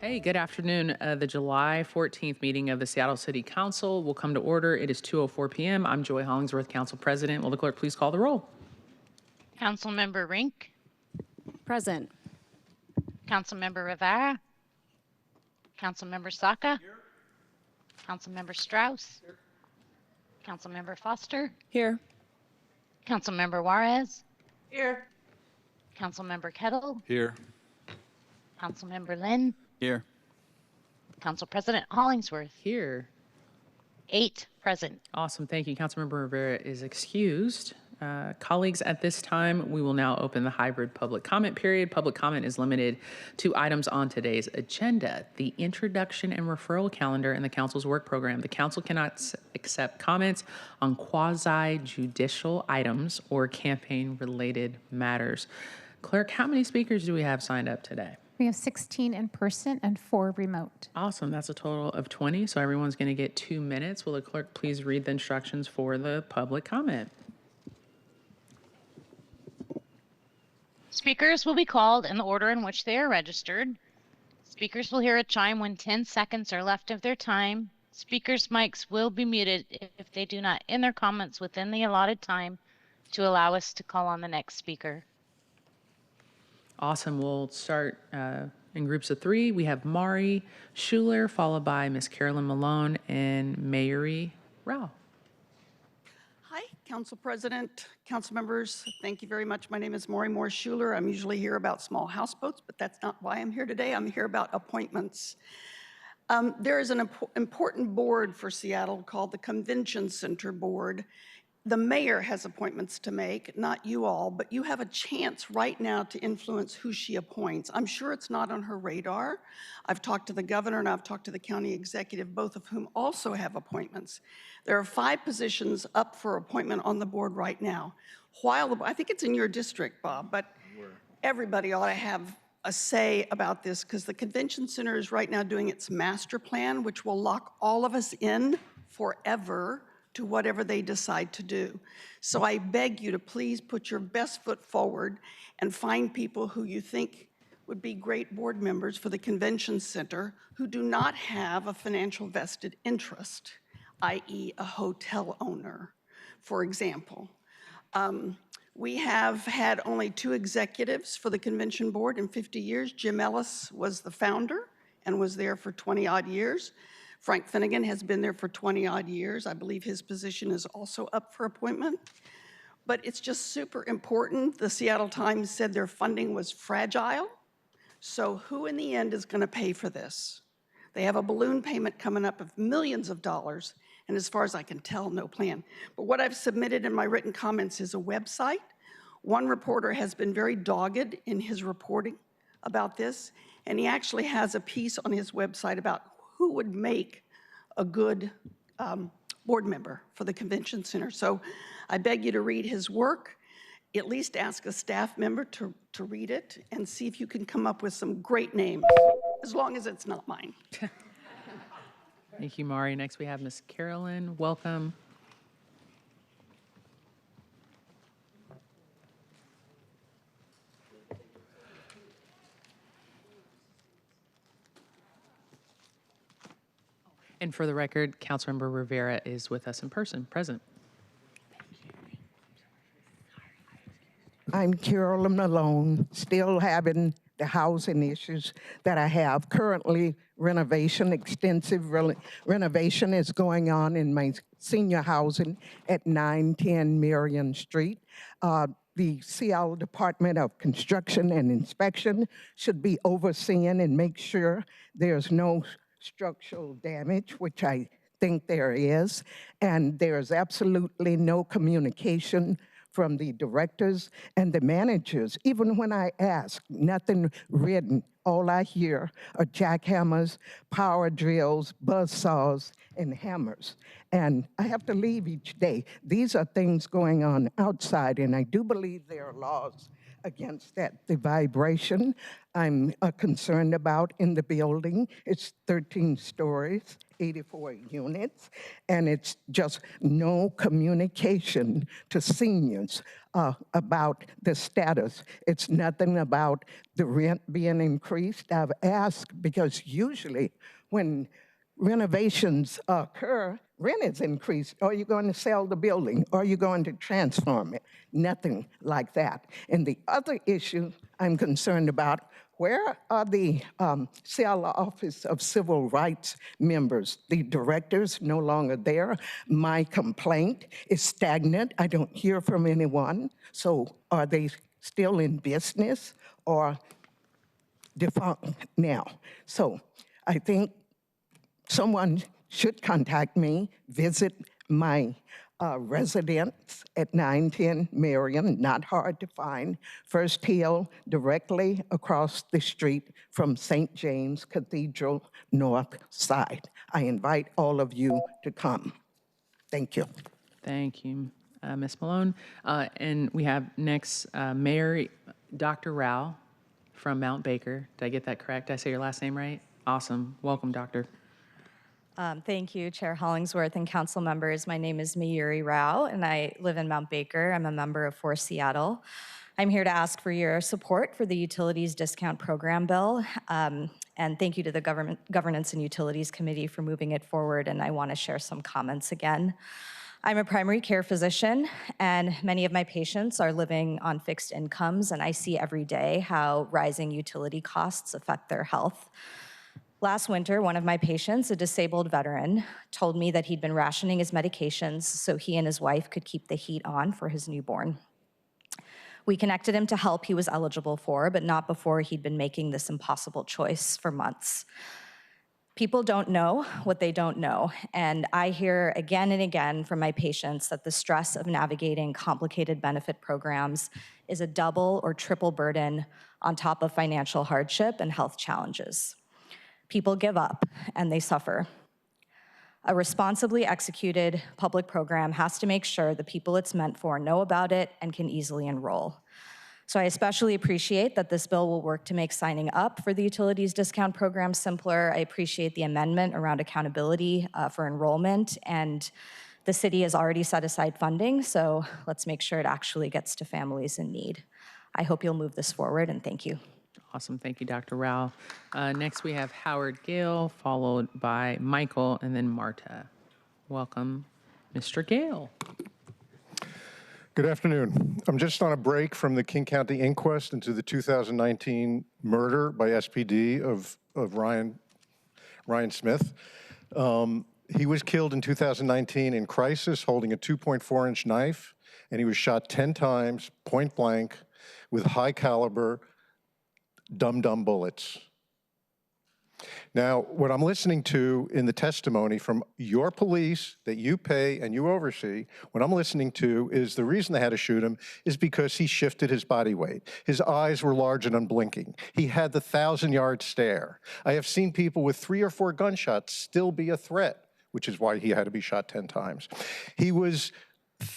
Hey, good afternoon. The July 14th meeting of the Seattle City Council will come to order. It is 2:04 p.m. I'm Joy Hollingsworth, Council President. Will the clerk please call the roll? Councilmember Rink, Present. Councilmember Rivera, Councilmember Saka, Councilmember Strauss, Councilmember Foster, Here. Councilmember Juarez, Here. Councilmember Kettle, Here. Councilmember Lynn, Here. Council President Hollingsworth. Here. 8 present. Awesome. Thank you. Councilmember Rivera is excused. Colleagues, at this time, we will now open the hybrid public comment period. Public comment is limited to items on today's agenda, the introduction and referral calendar, and the council's work program. The council cannot accept comments on quasi-judicial items or campaign-related matters. Clerk, how many speakers do we have signed up today? We have 16 in person and 4 remote. Awesome. That's a total of 20. So everyone's going to get 2 minutes. Will the clerk please read the instructions for the public comment? Speakers will be called in the order in which they are registered. Speakers will hear a chime when 10 seconds are left of their time. Speakers' mics will be muted if they do not end their comments within the allotted time to allow us to call on the next speaker. Awesome. We'll start in groups of 3. We have Mari Schuler, followed by Miss Carolyn Malone and Mayuri Rao. Hi, Council President, Council members. Thank you very much. My name is Maury Moore Schuler. I'm usually here about small houseboats, but that's not why I'm here today. I'm here about appointments. There is an important board for Seattle called the Convention Center Board. The mayor has appointments to make, not you all, but you have a chance right now to influence who she appoints. I'm sure it's not on her radar. I've talked to the governor and I've talked to the county executive, both of whom also have appointments. There are 5 positions up for appointment on the board right now. I think it's in your district, Bob, but everybody ought to have a say about this because the convention center is right now doing its master plan, which will lock all of us in forever to whatever they decide to do. So I beg you to please put your best foot forward and find people who you think would be great board members for the convention center who do not have a financial vested interest, i.e. a hotel owner, for example. We have had only 2 executives for the convention board in 50 years. Jim Ellis was the founder and was there for 20 odd years. Frank Finnegan has been there for 20 odd years. I believe his position is also up for appointment. But it's just super important. The Seattle Times said their funding was fragile. So who in the end is going to pay for this? They have a balloon payment coming up of millions of dollars. And as far as I can tell, no plan. But what I've submitted in my written comments is a website. One reporter has been very dogged in his reporting about this. And he actually has a piece on his website about who would make a good board member for the convention center. So I beg you to read his work, at least ask a staff member to read it and see if you can come up with some great names, as long as it's not mine. Thank you, Mari. Next, we have Miss Carolyn. Welcome. And for the record, Councilmember Rivera is with us in person, present. I'm Carolyn Malone, still having the housing issues that I have. Currently, extensive renovation is going on in my senior housing at 910 Marion Street. The Seattle Department of Construction and Inspection should be overseeing and make sure there's no structural damage, which I think there is, and there's absolutely no communication from the directors and the managers. Even when I ask, nothing written. All I hear are jackhammers, power drills, buzz saws, and hammers. And I have to leave each day. These are things going on outside, and I do believe there are laws against that. The vibration I'm concerned about in the building. It's 13 stories, 84 units, and it's just no communication to seniors about the status. It's nothing about the rent being increased. I've asked because usually when renovations occur, rent is increased. Are you going to sell the building? Are you going to transform it? Nothing like that. And the other issue I'm concerned about, where are the Seattle Office of Civil Rights members? The director's no longer there. My complaint is stagnant. I don't hear from anyone. So are they still in business or defunct now? So I think someone should contact me, visit my residence at 910 Marion, not hard to find, First Hill, directly across the street from St. James Cathedral North Side. I invite all of you to come. Thank you. Thank you, Ms. Malone. And we have next Mayor Dr. Rao from Mount Baker. Did I get that correct? Did I say your last name right? Awesome. Welcome, Doctor. Thank you, Chair Hollingsworth and council members. My name is Mayuri Rao, and I live in Mount Baker. I'm a member of For Seattle. I'm here to ask for your support for the Utilities Discount Program bill, and thank you to the Governance and Utilities Committee for moving it forward, and I want to share some comments again. I'm a primary care physician, and many of my patients are living on fixed incomes, and I see every day how rising utility costs affect their health. Last winter, one of my patients, a disabled veteran, told me that he'd been rationing his medications so he and his wife could keep the heat on for his newborn. We connected him to help he was eligible for, but not before he'd been making this impossible choice for months. People don't know what they don't know, and I hear again and again from my patients that the stress of navigating complicated benefit programs is a double or triple burden on top of financial hardship and health challenges. People give up and they suffer. A responsibly executed public program has to make sure the people it's meant for know about it and can easily enroll. So I especially appreciate that this bill will work to make signing up for the Utilities Discount Program simpler. I appreciate the amendment around accountability for enrollment, and the city has already set aside funding, so let's make sure it actually gets to families in need. I hope you'll move this forward, and thank you. Awesome. Thank you, Dr. Rao. Next, we have Howard Gale, followed by Michael, and then Marta. Welcome, Mr. Gale. Good afternoon. I'm just on a break from the King County inquest into the 2019 murder by SPD of Ryan Smith. He was killed in 2019 in crisis holding a 2.4-inch knife, and he was shot 10 times, point blank, with high caliber dum-dum bullets. Now, what I'm listening to in the testimony from your police that you pay and you oversee, what I'm listening to is the reason they had to shoot him is because he shifted his body weight. His eyes were large and unblinking. He had the 1,000-yard stare. I have seen people with 3 or 4 gunshots still be a threat, which is why he had to be shot 10 times.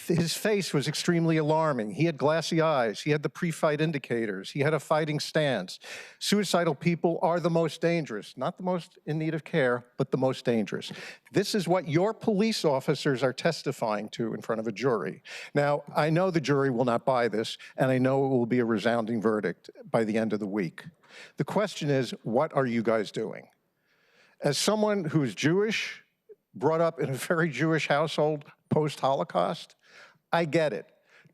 His face was extremely alarming. He had glassy eyes. He had the pre-fight indicators. He had a fighting stance. Suicidal people are the most dangerous, not the most in need of care, but the most dangerous. This is what your police officers are testifying to in front of a jury. Now, I know the jury will not buy this, and I know it will be a resounding verdict by the end of the week. The question is, what are you guys doing? As someone who's Jewish, brought up in a very Jewish household post-Holocaust, I get it.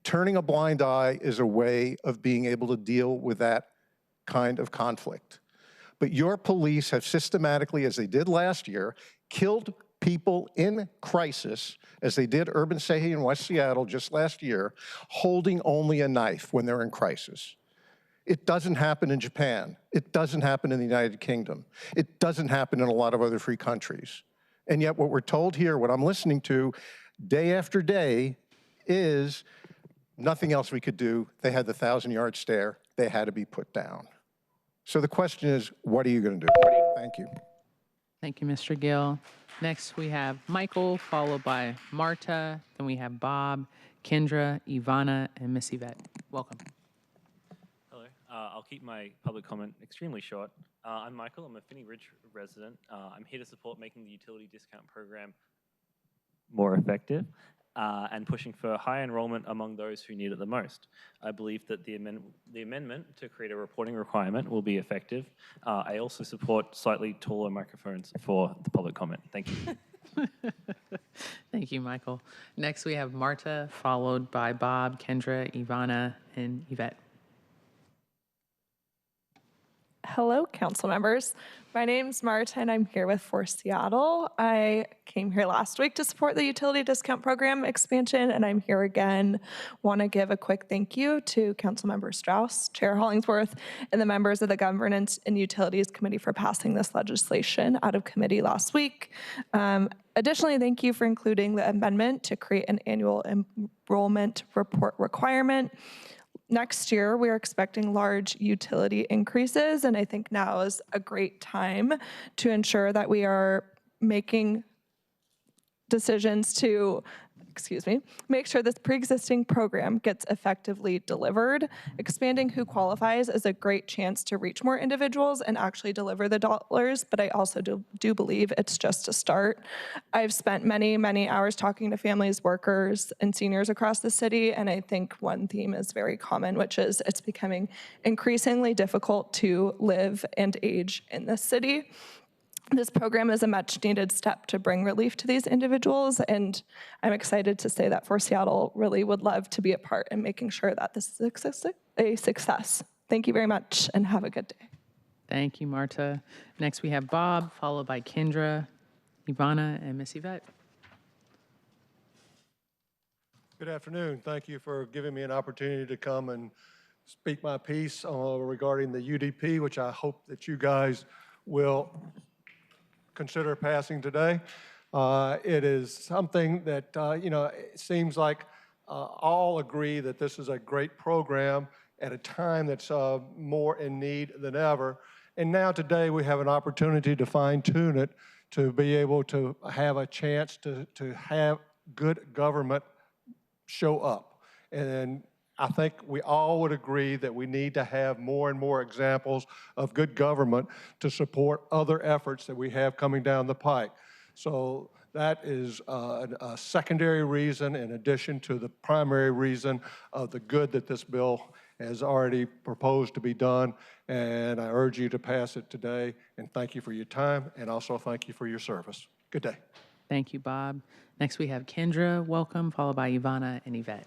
Turning a blind eye is a way of being able to deal with that kind of conflict. But your police have systematically, as they did last year, killed people in crisis, as they did Urban Sehi in West Seattle just last year, holding only a knife when they're in crisis. It doesn't happen in Japan. It doesn't happen in the United Kingdom. It doesn't happen in a lot of other free countries. And yet what we're told here, what I'm listening to day after day, is nothing else we could do. They had the 1,000-yard stare. They had to be put down. So the question is, what are you going to do? Thank you. Thank you, Mr. Gill. Next, we have Michael, followed by Marta. Then we have Bob, Kendra, Ivana, and Miss Yvette. Welcome. I'll keep my public comment extremely short. I'm Michael. I'm a Finney Ridge resident. I'm here to support making the utility discount program more effective and pushing for high enrollment among those who need it the most. I believe that the amendment to create a reporting requirement will be effective. I also support slightly taller microphones for the public comment. Thank you. Thank you, Michael. Next, we have Marta, followed by Bob, Kendra, Ivana, and Yvette. Hello, council members. My name's Marta, and I'm here with For Seattle. I came here last week to support the utility discount program expansion, and I'm here again. Want to give a quick thank you to Councilmember Strauss, Chair Hollingsworth, and the members of the Governance and Utilities Committee for passing this legislation out of committee last week. Additionally, thank you for including the amendment to create an annual enrollment report requirement. Next year, we are expecting large utility increases, and I think now is a great time to ensure that we are making decisions to, make sure this pre-existing program gets effectively delivered. Expanding who qualifies is a great chance to reach more individuals and actually deliver the dollars, but I also do believe it's just a start. I've spent many, many hours talking to families, workers, and seniors across the city, and I think one theme is very common, which is it's becoming increasingly difficult to live and age in this city. This program is a much needed step to bring relief to these individuals, and I'm excited to say that For Seattle really would love to be a part in making sure that this is a success. Thank you very much, and have a good day. Thank you, Marta. Next, we have Bob, followed by Kendra, Ivana, and Miss Yvette. Good afternoon. Thank you for giving me an opportunity to come and speak my piece regarding the UDP, which I hope that you guys will consider passing today. It is something that, it seems like all agree that this is a great program at a time that's more in need than ever. And now today we have an opportunity to fine tune it, to be able to have a chance to have good government show up. And I think we all would agree that we need to have more and more examples of good government to support other efforts that we have coming down the pike. So that is a secondary reason in addition to the primary reason of the good that this bill has already proposed to be done. And I urge you to pass it today. And thank you for your time, and also thank you for your service. Good day. Thank you, Bob. Next, we have Kendra, welcome, followed by Ivana and Yvette.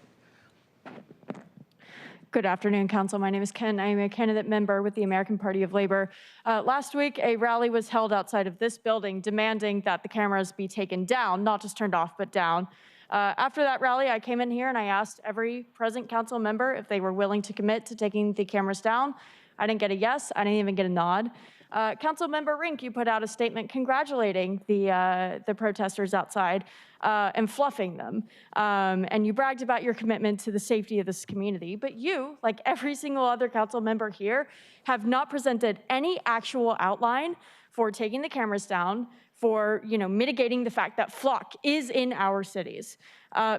Good afternoon, Council. My name is Ken. I am a candidate member with the American Party of Labor. Last week, a rally was held outside of this building demanding that the cameras be taken down, not just turned off, but down. After that rally, I came in here and I asked every present council member if they were willing to commit to taking the cameras down. I didn't get a yes. I didn't even get a nod. Council Member Rink, you put out a statement congratulating the protesters outside and fluffing them. And you bragged about your commitment to the safety of this community. But you, like every single other council member here, have not presented any actual outline for taking the cameras down, for mitigating the fact that flock is in our cities.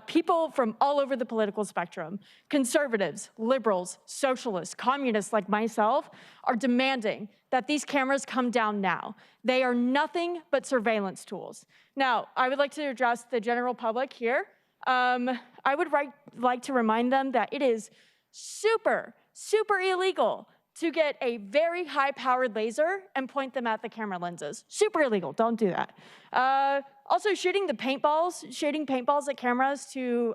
People from all over the political spectrum, conservatives, liberals, socialists, communists like myself, are demanding that these cameras come down now. They are nothing but surveillance tools. Now, I would like to address the general public here. I would like to remind them that it is super, super illegal to get a very high-powered laser and point them at the camera lenses. Super illegal, don't do that. Also, shooting paintballs at cameras to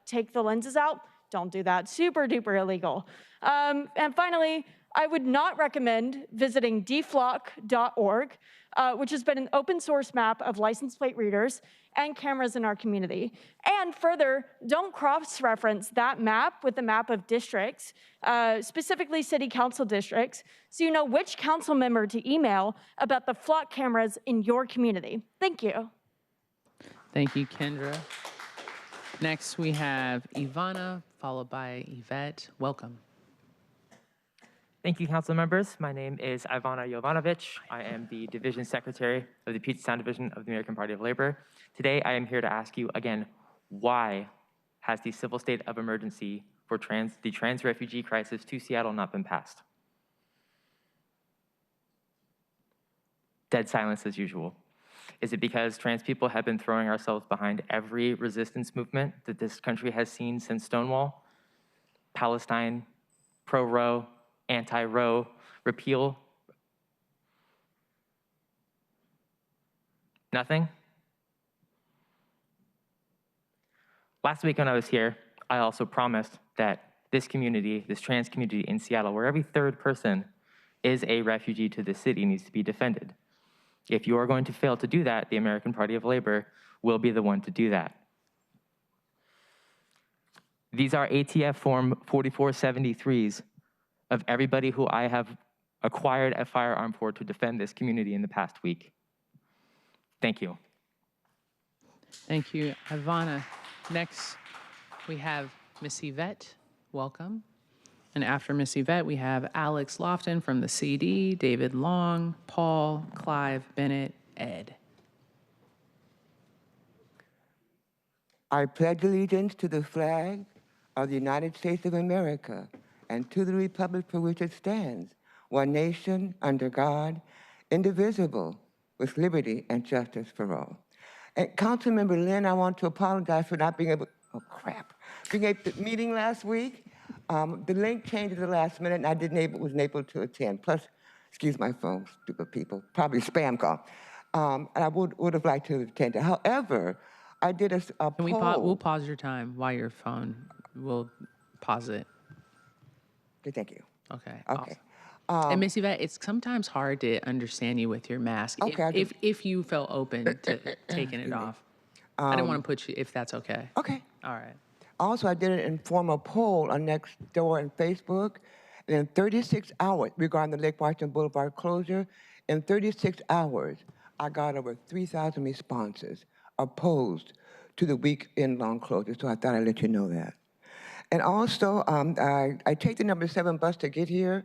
take the lenses out, don't do that. Super duper illegal. And finally, I would not recommend visiting dflock.org, which has been an open source map of license plate readers and cameras in our community. And further, don't cross-reference that map with the map of districts, specifically city council districts, so you know which council member to email about the flock cameras in your community. Thank you. Thank you, Kendra. Next, we have Ivana, followed by Yvette. Welcome. Thank you, council members. My name is Ivana Jovanovic. I am the division secretary of the Puget Sound Division of the American Party of Labor. Today, I am here to ask you again, why has the civil state of emergency for the trans refugee crisis to Seattle not been passed? dead silence as usual? Is it because trans people have been throwing ourselves behind every resistance movement that this country has seen since Stonewall? Palestine, pro-Roe, anti-Roe, repeal? Nothing? Last week when I was here, I also promised that this community, this trans community in Seattle, where every third person is a refugee to the city, needs to be defended. If you are going to fail to do that, the American Party of Labor will be the one to do that. These are ATF Form 4473s of everybody who I have acquired a firearm for to defend this community in the past week. Thank you. Thank you, Ivana. Next, we have Miss Yvette. Welcome. And after Miss Yvette, we have Alex Lofton from the CD, David Long, Paul, Clive, Bennett, Ed. I pledge allegiance to the flag of the United States of America and to the republic for which it stands, one nation, under God, indivisible, with liberty and justice for all. And Councilmember Lynn, I want to apologize for not being able, being able to meeting last week. The link changed at the last minute and I wasn't able to attend. Plus, excuse my phone, stupid people, probably spam call. And I would have liked to have attended. However, I did a Can poll. we'll pause your time while your phone, we'll pause it. Okay, thank you. Okay. Okay. Awesome. And Miss Yvette, it's sometimes hard to understand you with your mask. Okay, if you felt open to taking it off. I didn't want to put you, if that's okay. Okay. All right. Also, I did an informal poll on Nextdoor and Facebook. And in 36 hours, regarding the Lake Washington Boulevard closure, in 36 hours, I got over 3,000 responses opposed to the weekend long closure. So I thought I'd let you know that. And also, I take the number 7 bus to get here.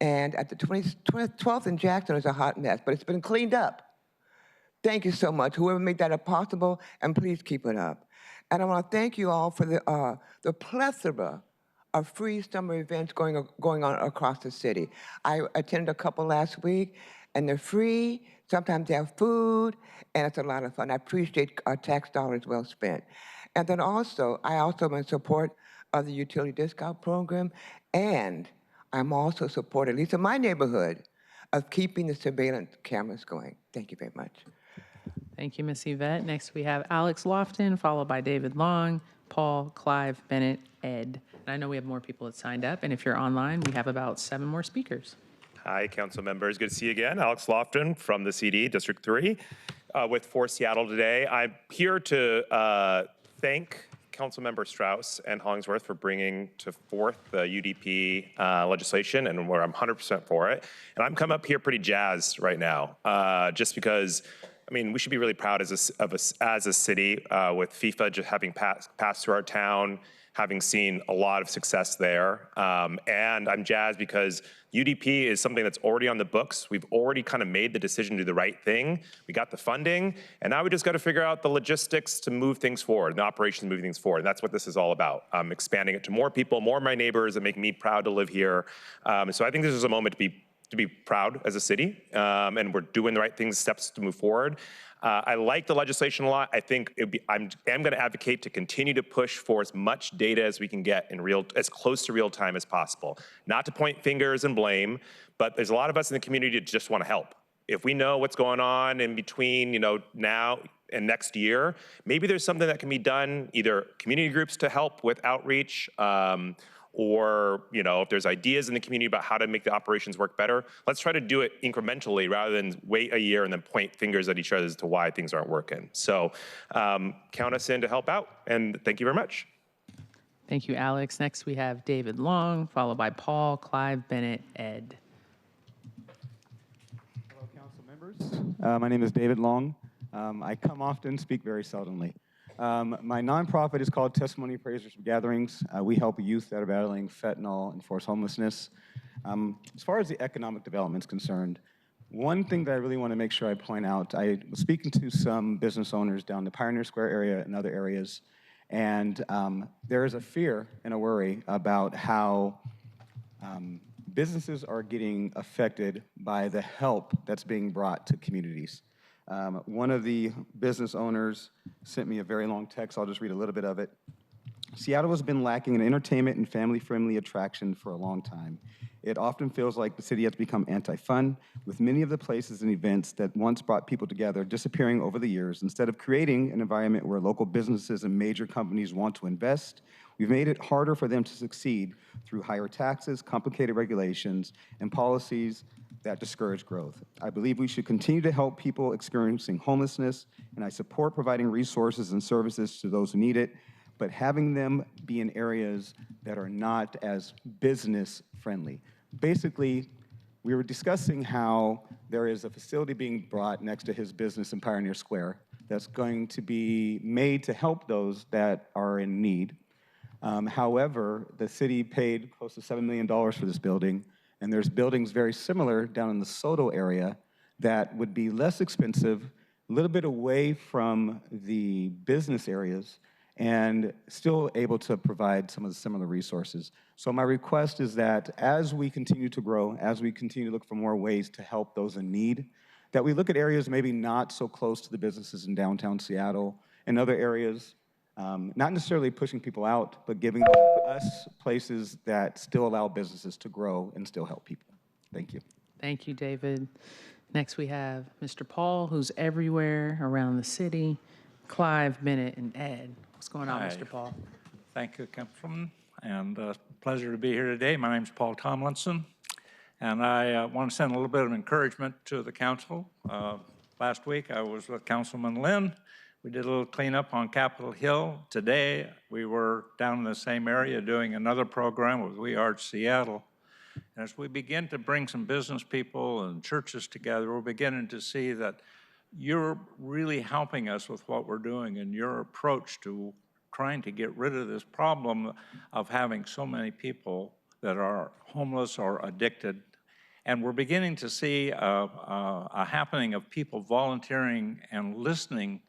And at the 12th in Jackson is a hot mess, but it's been cleaned up. Thank you so much, whoever made that possible, and please keep it up. And I want to thank you all for the plethora of free summer events going on across the city. I attended a couple last week, and they're free. Sometimes they have food, and it's a lot of fun. I appreciate our tax dollars well spent. And then also, I also am in support of the utility discount program, and I'm also support, at least in my neighborhood, of keeping the surveillance cameras going. Thank you very much. Thank you, Miss Yvette. Next, we have Alex Lofton, followed by David Long, Paul, Clive, Bennett, Ed. And I know we have more people that signed up, and if you're online, we have about 7 more speakers. Hi, council members. Good to see you again. Alex Lofton from the CD, District 3, with For Seattle today. I'm here to thank Councilmember Strauss and Hollingsworth for bringing to forth the UDP legislation, and where I'm 100% for it. And I'm coming up here pretty jazzed right now, just because, I mean, we should be really proud as a city with FIFA just having passed through our town, having seen a lot of success there. And I'm jazzed because UDP is something that's already on the books. We've already kind of made the decision to do the right thing. We got the funding, and now we just got to figure out the logistics to move things forward, the operations moving things forward. And that's what this is all about. Expanding it to more people, more of my neighbors that make me proud to live here. So I think this is a moment to be proud as a city, and we're doing the right things, steps to move forward. I like the legislation a lot. I think I am going to advocate to continue to push for as much data as we can get in as close to real time as possible. Not to point fingers and blame, but there's a lot of us in the community that just want to help. If we know what's going on in between, now and next year, maybe there's something that can be done, either community groups to help with outreach, or if there's ideas in the community about how to make the operations work better, let's try to do it incrementally rather than wait a year and then point fingers at each other as to why things aren't working. So count us in to help out, and thank you very much. Thank you, Alex. Next, we have David Long, followed by Paul, Clive, Bennett, Ed. Hello, council members. My name is David Long. I come often, speak very seldomly. My nonprofit is called Testimony Appraisers Gatherings. We help youth that are battling fentanyl and forced homelessness. As far as the economic development is concerned, one thing that I really want to make sure I point out, I was speaking to some business owners down the Pioneer Square area and other areas, and there is a fear and a worry about how businesses are getting affected by the help that's being brought to communities. One of the business owners sent me a very long text. I'll just read a little bit of it. Seattle has been lacking in entertainment and family-friendly attraction for a long time. It often feels like the city has become anti-fun, with many of the places and events that once brought people together disappearing over the years. Instead of creating an environment where local businesses and major companies want to invest, we've made it harder for them to succeed through higher taxes, complicated regulations, and policies that discourage growth. I believe we should continue to help people experiencing homelessness, and I support providing resources and services to those who need it, but having them be in areas that are not as business-friendly. Basically, we were discussing how there is a facility being brought next to his business in Pioneer Square that's going to be made to help those that are in need. However, the city paid close to $7 million for this building, and there's buildings very similar down in the Soto area that would be less expensive, a little bit away from the business areas, and still able to provide some of the similar resources. So my request is that as we continue to grow, as we continue to look for more ways to help those in need, that we look at areas maybe not so close to the businesses in downtown Seattle and other areas, not necessarily pushing people out, but giving us places that still allow businesses to grow and still help people. Thank you. Thank you, David. Next, we have Mr. Paul, who's everywhere around the city, Clive, Bennett, and Ed. What's going on, Mr. Paul? Thank you, Councilman, and pleasure to be here today. My name is Paul Tomlinson, and I want to send a little bit of encouragement to the council. Last week, I was with Councilman Lynn. We did a little cleanup on Capitol Hill. Today, we were down in the same area doing another program with We Are Seattle. And as we begin to bring some business people and churches together, we're beginning to see that you're really helping us with what we're doing and your approach to trying to get rid of this problem of having so many people that are homeless or addicted. And we're beginning to see a happening of people volunteering and listening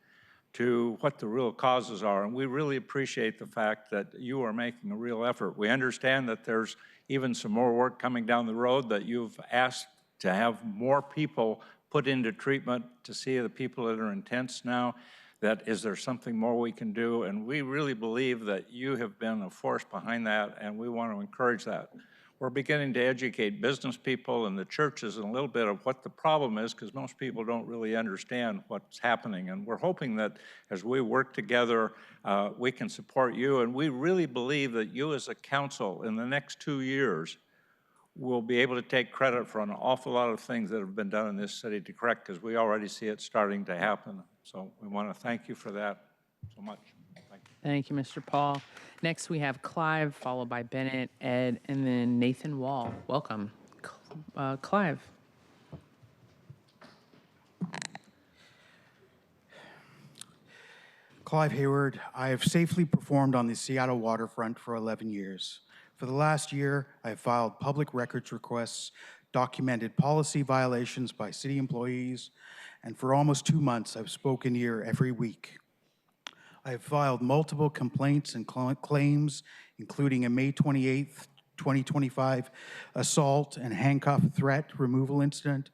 to what the real causes are. And we really appreciate the fact that you are making a real effort. We understand that there's even some more work coming down the road, that you've asked to have more people put into treatment to see the people that are intense now, that is there something more we can do? And we really believe that you have been a force behind that, and we want to encourage that. We're beginning to educate business people and the churches in a little bit of what the problem is, because most people don't really understand what's happening. And we're hoping that as we work together, we can support you. And we really believe that you as a council in the next 2 years will be able to take credit for an awful lot of things that have been done in this city to correct, because we already see it starting to happen. So we want to thank you for that so much. Thank you, Mr. Paul. Next, we have Clive, followed by Bennett, Ed, and then Nathan Wall. Welcome. Clive. Clive Hayward. I have safely performed on the Seattle waterfront for 11 years. For the last year, I have filed public records requests, documented policy violations by city employees, and for almost 2 months, I've spoken here every week. I have filed multiple complaints and claims, including a May 28th, 2025 assault and handcuff threat removal incident,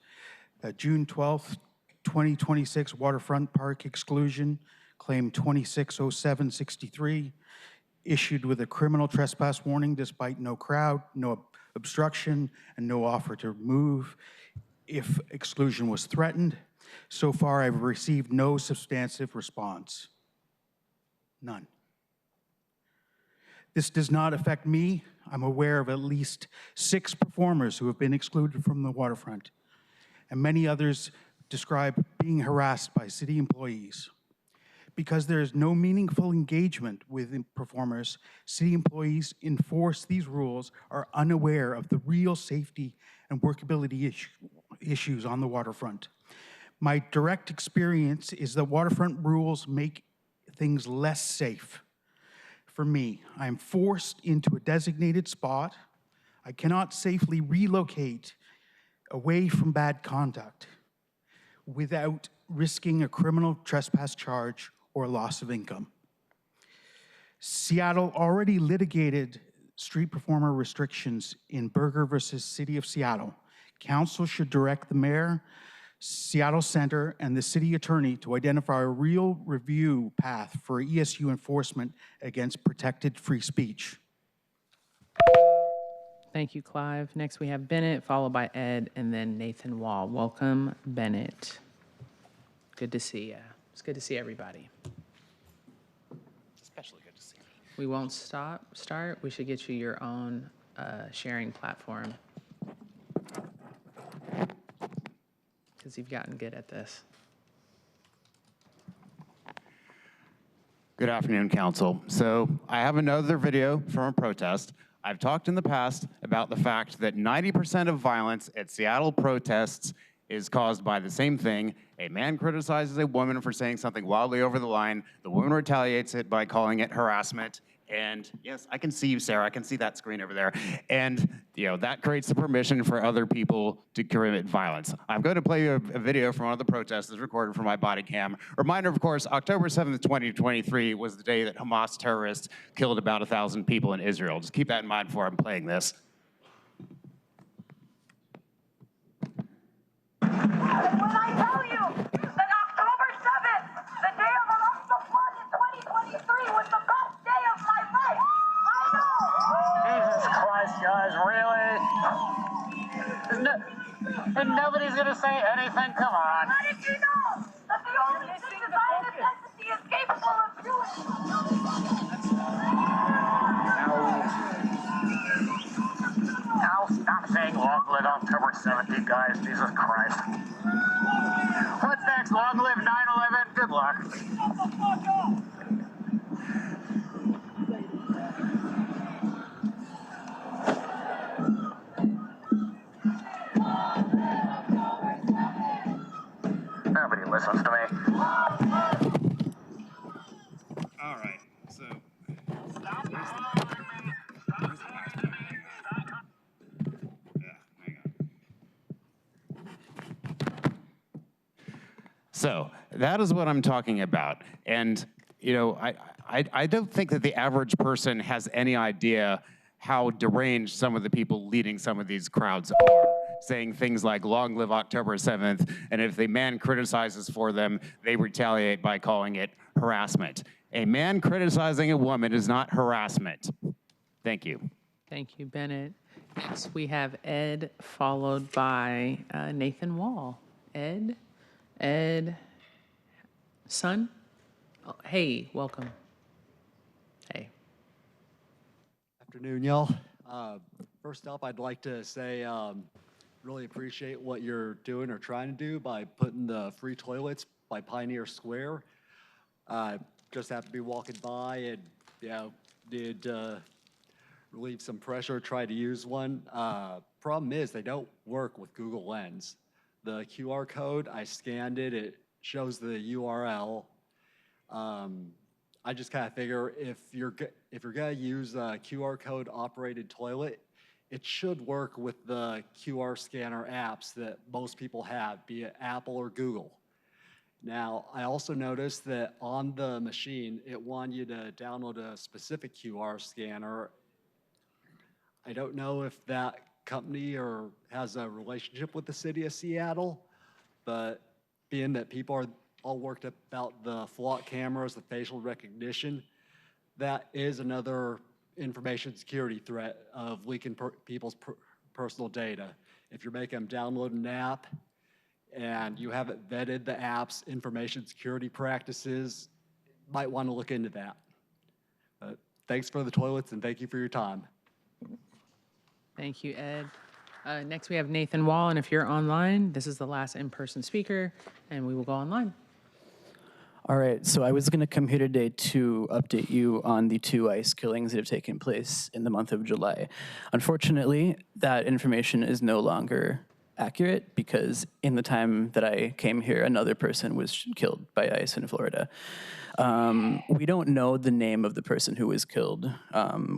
a June 12th, 2026 waterfront park exclusion, claim 260763, issued with a criminal trespass warning despite no crowd, no obstruction, and no offer to move if exclusion was threatened. So far, I've received no substantive response. None. This does not affect me. I'm aware of at least 6 performers who have been excluded from the waterfront, and many others describe being harassed by city employees. Because there is no meaningful engagement with performers, city employees enforce these rules are unaware of the real safety and workability issues on the waterfront. My direct experience is that waterfront rules make things less safe. For me, I'm forced into a designated spot. I cannot safely relocate away from bad conduct without risking a criminal trespass charge or loss of income. Seattle already litigated street performer restrictions in Berger versus City of Seattle. Council should direct the mayor, Seattle Center, and the city attorney to identify a real review path for ESU enforcement against protected free speech. Thank you, Clive. Next, we have Bennett, followed by Ed, and then Nathan Wall. Welcome, Bennett. Good to see you. It's good to see everybody. Especially good to see you. We won't start. We should get you your own sharing platform because you've gotten good at this. Good afternoon, Council. So I have another video from a protest. I've talked in the past about the fact that 90% of violence at Seattle protests is caused by the same thing. A man criticizes a woman for saying something wildly over the line. The woman retaliates it by calling it harassment. And yes, I can see you, Sarah. I can see that screen over there. And that creates the permission for other people to commit violence. I'm going to play you a video from one of the protests recorded from my body cam. Reminder, of course, October 7th, 2023 was the day that Hamas terrorists killed about 1,000 people in Israel. Just keep that in mind before I'm playing this. When I tell you that October 7th, the day of Al-Aqsa flood in 2023, was the best day of my life, I know! Jesus Christ, guys, really? And nobody's gonna say anything? Come on. How did you know that the only thing the Zionist entity is capable of doing? Now stop saying long live October 7th, you guys. Jesus Christ. What's next? Long live 9/11? Good luck. Shut the fuck up! Nobody listens to me. All right, so. So that is what I'm talking about. And, I don't think that the average person has any idea how deranged some of the people leading some of these crowds are, saying things like, long live October 7th, and if the man criticizes for them, they retaliate by calling it harassment. A man criticizing a woman is not harassment. Thank you. Thank you, Bennett. Next, we have Ed, followed by Nathan Wall. Ed, son? Oh, hey, welcome. Hey. Afternoon, y'all. First up, I'd like to say really appreciate what you're doing or trying to do by putting the free toilets by Pioneer Square. Just have to be walking by and did relieve some pressure, try to use one. Problem is they don't work with Google Lens. The QR code, I scanned it, it shows the URL. I just kind of figure if you're gonna use a QR code operated toilet, it should work with the QR scanner apps that most people have, be it Apple or Google. Now, I also noticed that on the machine, it wanted you to download a specific QR scanner. I don't know if that company or has a relationship with the city of Seattle, but being that people are all worked up about the flock cameras, the facial recognition, that is another information security threat of leaking people's personal data. If you're making them download an app and you haven't vetted the app's information security practices, might want to look into that. But thanks for the toilets and thank you for your time. Thank you, Ed. Next, we have Nathan Wall, and if you're online, this is the last in-person speaker, and we will go online. All right, so I was going to come here today to update you on the 2 ICE killings that have taken place in the month of July. Unfortunately, that information is no longer accurate because in the time that I came here, another person was killed by ICE in Florida. We don't know the name of the person who was killed.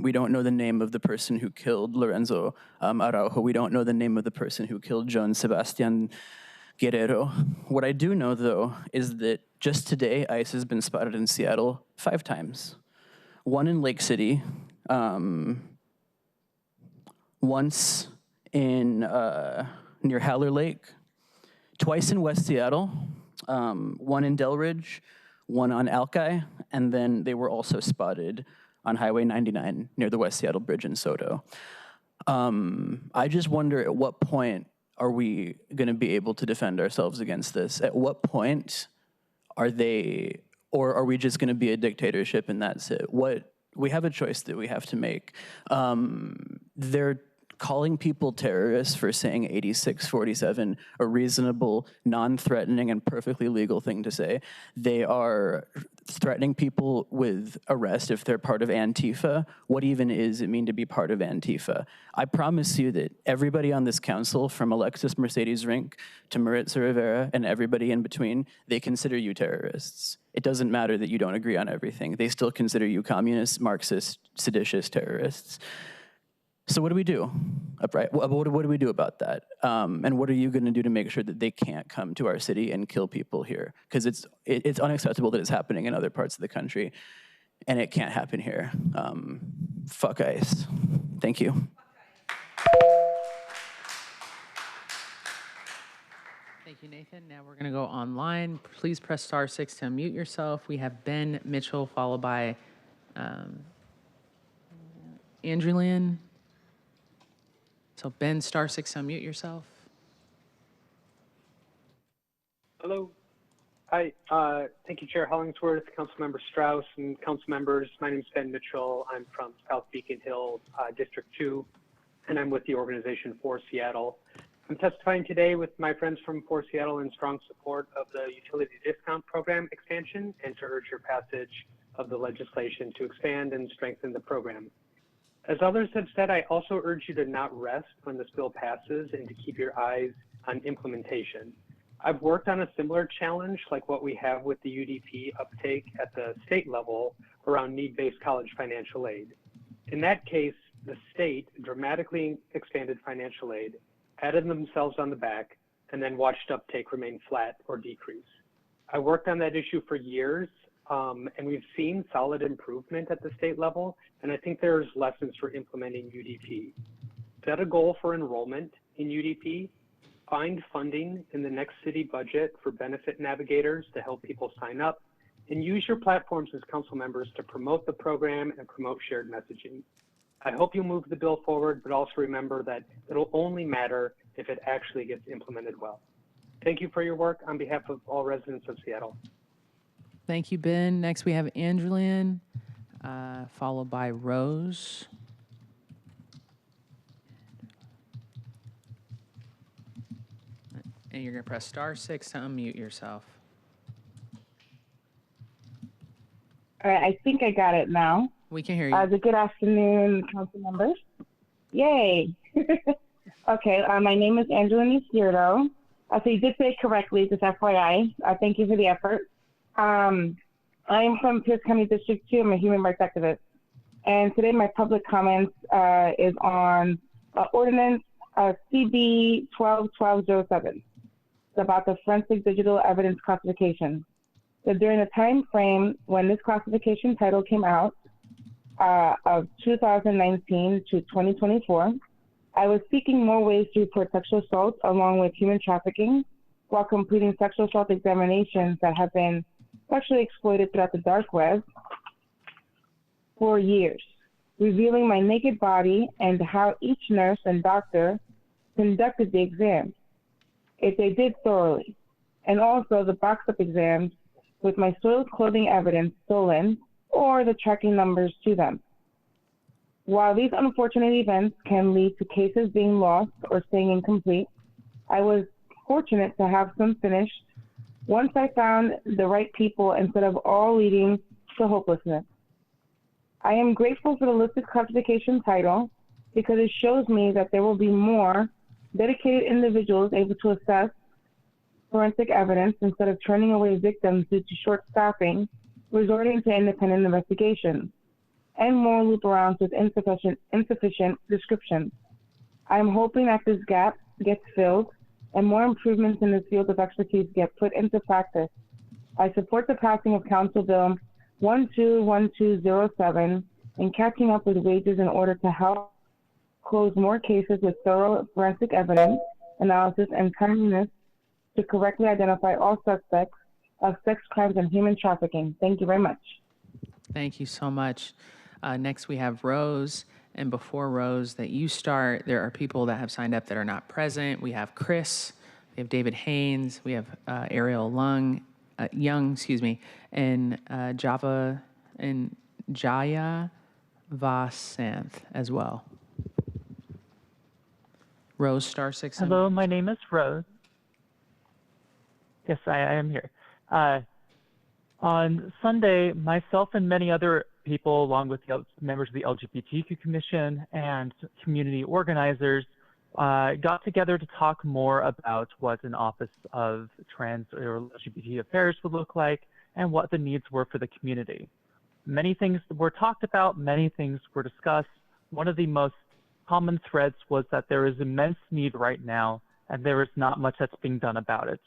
We don't know the name of the person who killed Lorenzo Araujo. We don't know the name of the person who killed John Sebastian Guerrero. What I do know, though, is that just today, ICE has been spotted in Seattle 5 times. 1 in Lake City, once in near Haller Lake, twice in West Seattle, one in Delridge, one on Alki, and then they were also spotted on Highway 99 near the West Seattle Bridge in Soto. I just wonder, at what point are we going to be able to defend ourselves against this? At what point are they, or are we just going to be a dictatorship and that's it? We have a choice that we have to make. They're calling people terrorists for saying 8647, a reasonable, non-threatening, and perfectly legal thing to say. They are threatening people with arrest if they're part of Antifa. What even does it mean to be part of Antifa? I promise you that everybody on this council, from Alexis Mercedes Rink to Maritza Rivera and everybody in between, they consider you terrorists. It doesn't matter that you don't agree on everything. They still consider you communist, Marxist, seditious terrorists. So what do we do? Upright. What do we do about that? And what are you going to do to make sure that they can't come to our city and kill people here? Because it's unacceptable that it's happening in other parts of the country, and it can't happen here. Fuck ICE. Thank you. Thank you, Nathan. Now we're going to go online. Please press *6 to unmute yourself. We have Ben Mitchell, followed by Andrew Lynn. So Ben, *6 to unmute yourself. Hello. Hi. Thank you, Chair Hollingsworth, Councilmember Strauss, and council members. My name is Ben Mitchell. I'm from South Beacon Hill, District 2, and I'm with the organization For Seattle. I'm testifying today with my friends from For Seattle in strong support of the utility discount program expansion and to urge your passage of the legislation to expand and strengthen the program. As others have said, I also urge you to not rest when this bill passes and to keep your eyes on implementation. I've worked on a similar challenge like what we have with the UDP uptake at the state level around need-based college financial aid. In that case, the state dramatically expanded financial aid, added themselves on the back, and then watched uptake remain flat or decrease. I worked on that issue for years, and we've seen solid improvement at the state level, and I think there's lessons for implementing UDP. Set a goal for enrollment in UDP, find funding in the next city budget for benefit navigators to help people sign up, and use your platforms as council members to promote the program and promote shared messaging. I hope you move the bill forward, but also remember that it'll only matter if it actually gets implemented well. Thank you for your work on behalf of all residents of Seattle. Thank you, Ben. Next, we have Angelin, followed by Rose. And you're going to press *6 to unmute yourself. All right, I think I got it now. We can hear you. Good afternoon, council members. Yay. Okay, my name is Angelina Izquierdo. So you did say it correctly, just FYI. Thank you for the effort. I'm from Pierce County District 2. I'm a human rights activist. And today my public comments is on ordinance CB 121207. It's about the forensic digital evidence classification. So during the time frame when this classification title came out of 2019 to 2024, I was seeking more ways to report sexual assault along with human trafficking while completing sexual assault examinations that have been sexually exploited throughout the dark web for years, revealing my naked body and how each nurse and doctor conducted the exams, if they did thoroughly, and also the boxed-up exams with my soiled clothing evidence stolen or the tracking numbers to them. While these unfortunate events can lead to cases being lost or staying incomplete, I was fortunate to have some finished once I found the right people instead of all leading to hopelessness. I am grateful for the listed classification title because it shows me that there will be more dedicated individuals able to assess forensic evidence instead of turning away victims due to short staffing, resorting to independent investigations, and more loop arounds with insufficient descriptions. I'm hoping that this gap gets filled and more improvements in this field of expertise get put into practice. I support the passing of Council Bill 121207 and catching up with wages in order to help close more cases with thorough forensic evidence, analysis, and timeliness to correctly identify all suspects of sex crimes and human trafficking. Thank you very much. Thank you so much. Next, we have Rose. And before, Rose, that you start, there are people that have signed up that are not present. We have Chris, we have David Haynes, we have Ariel Young, and Jaya Vasanth as well. Rose, *6. Hello, my name is Rose. Yes, I am here. On Sunday, myself and many other people, along with the members of the LGBTQ Commission and community organizers, got together to talk more about what an Office of Trans or LGBT Affairs would look like and what the needs were for the community. Many things were talked about, many things were discussed. One of the most common threads was that there is immense need right now, and there is not much that's being done about it.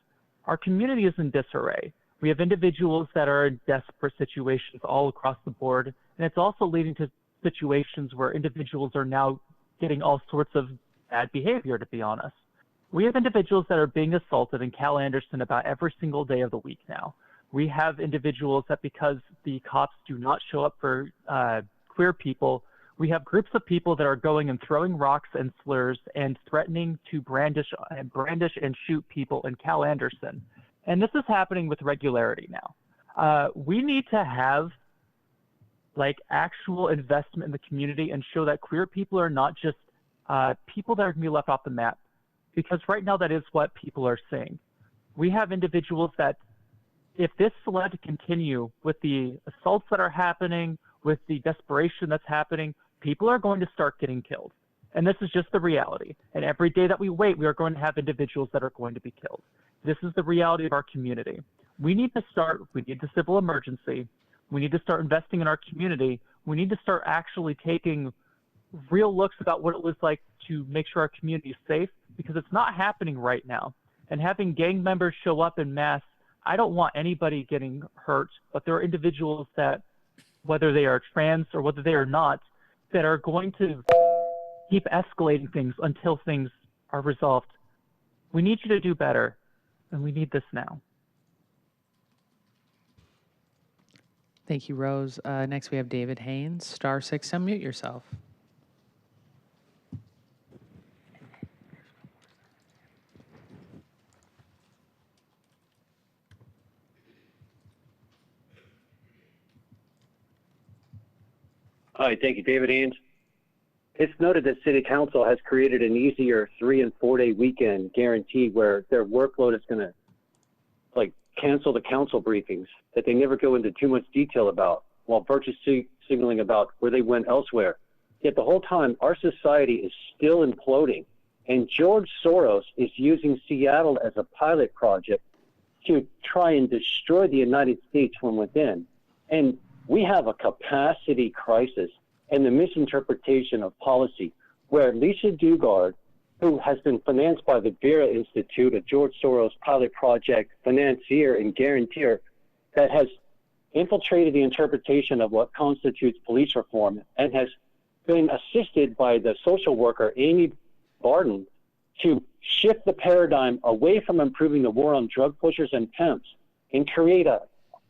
Our community is in disarray. We have individuals that are in desperate situations all across the board, and it's also leading to situations where individuals are now getting all sorts of bad behavior, to be honest. We have individuals that are being assaulted in Cal Anderson about every single day of the week now. We have individuals that, because the cops do not show up for queer people, we have groups of people that are going and throwing rocks and slurs and threatening to brandish and shoot people in Cal Anderson. And this is happening with regularity now. We need to have actual investment in the community and show that queer people are not just people that are going to be left off the map, because right now that is what people are saying. We have individuals that, if this is allowed to continue with the assaults that are happening, with the desperation that's happening, people are going to start getting killed. And this is just the reality. And every day that we wait, we are going to have individuals that are going to be killed. This is the reality of our community. We need the civil emergency. We need to start investing in our community. We need to start actually taking real looks about what it was like to make sure our community is safe, because it's not happening right now. And having gang members show up in mass, I don't want anybody getting hurt, but there are individuals that, whether they are trans or whether they are not, that are going to keep escalating things until things are resolved. We need you to do better, and we need this now. Thank you, Rose. Next, we have David Haynes, *6. Unmute yourself. Hi, thank you, David Haynes. It's noted that City Council has created an easier 3- and 4-day weekend guarantee where their workload is going to cancel the council briefings that they never go into too much detail about, while virtue signaling about where they went elsewhere. Yet the whole time, our society is still imploding, and George Soros is using Seattle as a pilot project to try and destroy the United States from within. And we have a capacity crisis and the misinterpretation of policy, where Lisa Dugard, who has been financed by the Vera Institute, a George Soros pilot project financier and guarantor, that has infiltrated the interpretation of what constitutes police reform and has been assisted by the social worker, Amy Barden, to shift the paradigm away from improving the war on drug pushers and pimps and create a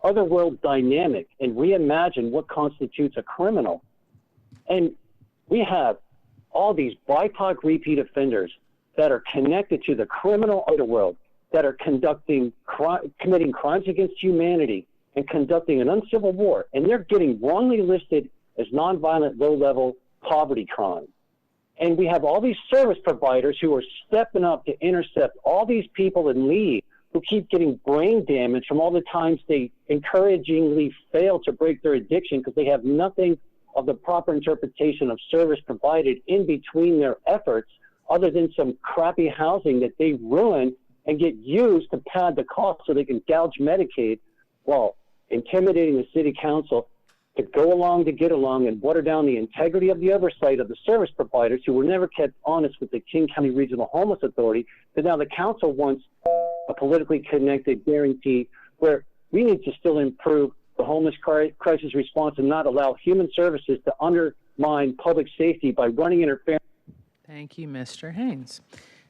otherworld dynamic and reimagine what constitutes a criminal. And we have all these BIPOC repeat offenders that are connected to the criminal underworld, that are committing crimes against humanity and conducting an uncivil war, and they're getting wrongly listed as nonviolent, low-level poverty crime. And we have all these service providers who are stepping up to intercept all these people in leave who keep getting brain damage from all the times they encouragingly fail to break their addiction because they have nothing of the proper interpretation of service provided in between their efforts, other than some crappy housing that they ruin and get used to pad the cost so they can gouge Medicaid, while intimidating the city council to go along to get along and water down the integrity of the oversight of the service providers who were never kept honest with the King County Regional Homeless Authority. But now the council wants a politically connected guarantee where we need to still improve the homeless crisis response and not allow human services to undermine public safety by running interference Thank you, Mr. Haynes.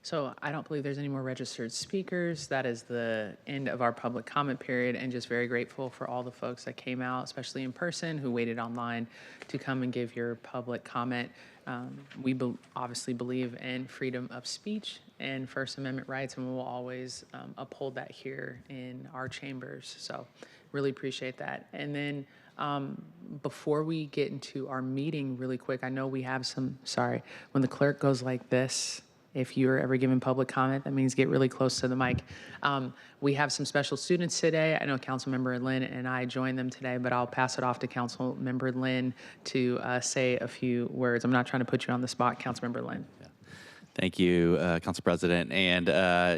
So I don't believe there's any more registered speakers. That is the end of our public comment period, and just very grateful for all the folks that came out, especially in person, who waited online to come and give your public comment. We obviously believe in freedom of speech and First Amendment rights, and we will always uphold that here in our chambers. So really appreciate that. And then before we get into our meeting really quick, I know we have some, sorry, when the clerk goes like this, if you're ever giving public comment, that means get really close to the mic. We have some special students today. I know Councilmember Lynn and I joined them today, but I'll pass it off to Councilmember Lynn to say a few words. I'm not trying to put you on the spot, Councilmember Lynn. Thank you, Council President. And